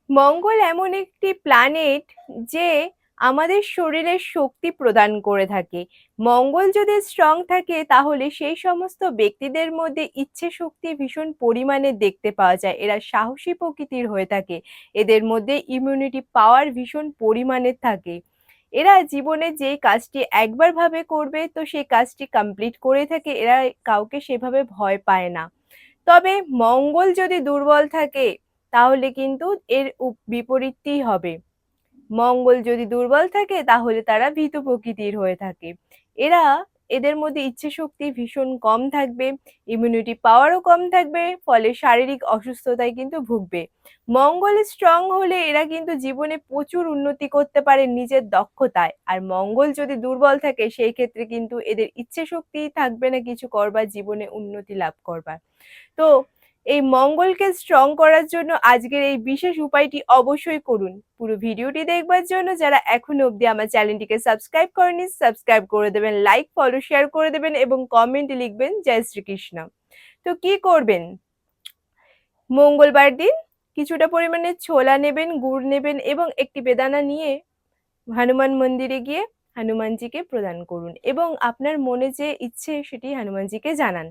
মঙ্গল এমন একটি প্ল্যানেট যে আমাদের শরীরে শক্তি প্রদান করে থাকে। মঙ্গল যদি স্ট্রং থাকে তাহলে সেই সমস্ত ব্যক্তিদের মধ্যে ইচ্ছে শক্তি ভীষণ পরিমাণে দেখতে পাওয়া যায়। এরা সাহসী প্রকৃতির হয়ে থাকে। এদের মধ্যে ইমিউনিটি পাওয়ার ভীষণ পরিমাণে থাকে। এরা জীবনে যে কাজটি একবার ভাবে করবে তো সেই কাজটি কমপ্লিট করে থাকে। এরা কাউকে সেভাবে ভয় পায় না। তবে মঙ্গল যদি দুর্বল থাকে তাহলে কিন্তু এর বিপরীতটিই হবে। মঙ্গল যদি দুর্বল থাকে তাহলে তারা ভীতু প্রকৃতির হয়ে থাকে। এরা এদের মধ্যে ইচ্ছেশক্তি ভীষণ কম থাকবে, ইমিউনিটি পাওয়ারও কম থাকবে, ফলে শারীরিক অসুস্থতায় কিন্তু ভুগবে। মঙ্গল স্ট্রং হলে এরা কিন্তু জীবনে প্রচুর উন্নতি করতে পারে নিজের দক্ষতায়। আর মঙ্গল যদি দুর্বল থাকে সেই ক্ষেত্রে কিন্তু এদের ইচ্ছেশক্তিই থাকবে না কিছু করবার, জীবনে উন্নতি লাভ করবার। তো এই মঙ্গলকে স্ট্রং করার জন্য আজকের এই বিশেষ উপায়টি অবশ্যই করুন। পুরো ভিডিওটি দেখবার জন্য যারা এখনো অবধি আমার চ্যানেলটিকে সাবস্ক্রাইব করেনি, সাবস্ক্রাইব করে দেবেন, লাইক, ফলো, শেয়ার করে দেবেন এবং কমেন্টে লিখবেন জয় শ্রীকৃষ্ণ। তো কি করবেন? মঙ্গলবার দিন কিছুটা পরিমাণে ছোলা নেবেন, গুড় নেবেন এবং একটি বেদানা নিয়ে হনুমান মন্দিরে গিয়ে হনুমানজিকে প্রদান করুন এবং আপনার মনে যে ইচ্ছে সেটি হনুমানজিকে জানান।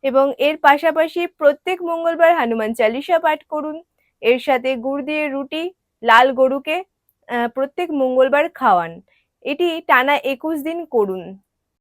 এবং এর পাশাপাশি প্রত্যেক মঙ্গলবার হনুমান চালিসা পাঠ করুন। এর সাথে গুড় দিয়ে রুটি লাল গরুকে প্রত্যেক মঙ্গলবার খাওয়ান। এটি টানা 21 দিন করুন।